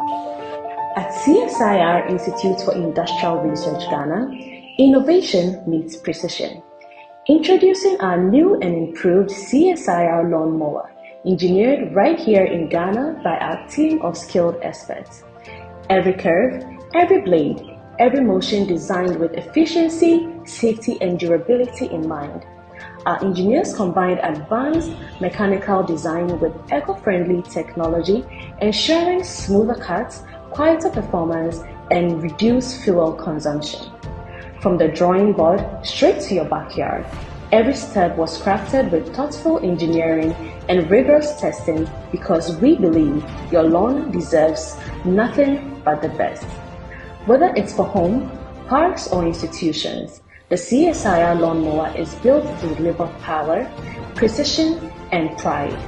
At CSIR Institute for Industrial Research Ghana, innovation meets precision. Introducing our new and improved CSIR lawnmower, engineered right here in Ghana by our team of skilled experts. Every curve, every blade, every motion designed with efficiency, safety, and durability in mind. Our engineers combined advanced mechanical design with eco-friendly technology, ensuring smoother cuts, quieter performance, and reduced fuel consumption. From the drawing board straight to your backyard, every step was crafted with thoughtful engineering and rigorous testing because we believe your lawn deserves nothing but the best. Whether it's for home, parks, or institutions, the CSIR lawnmower is built to deliver power, precision, and pride.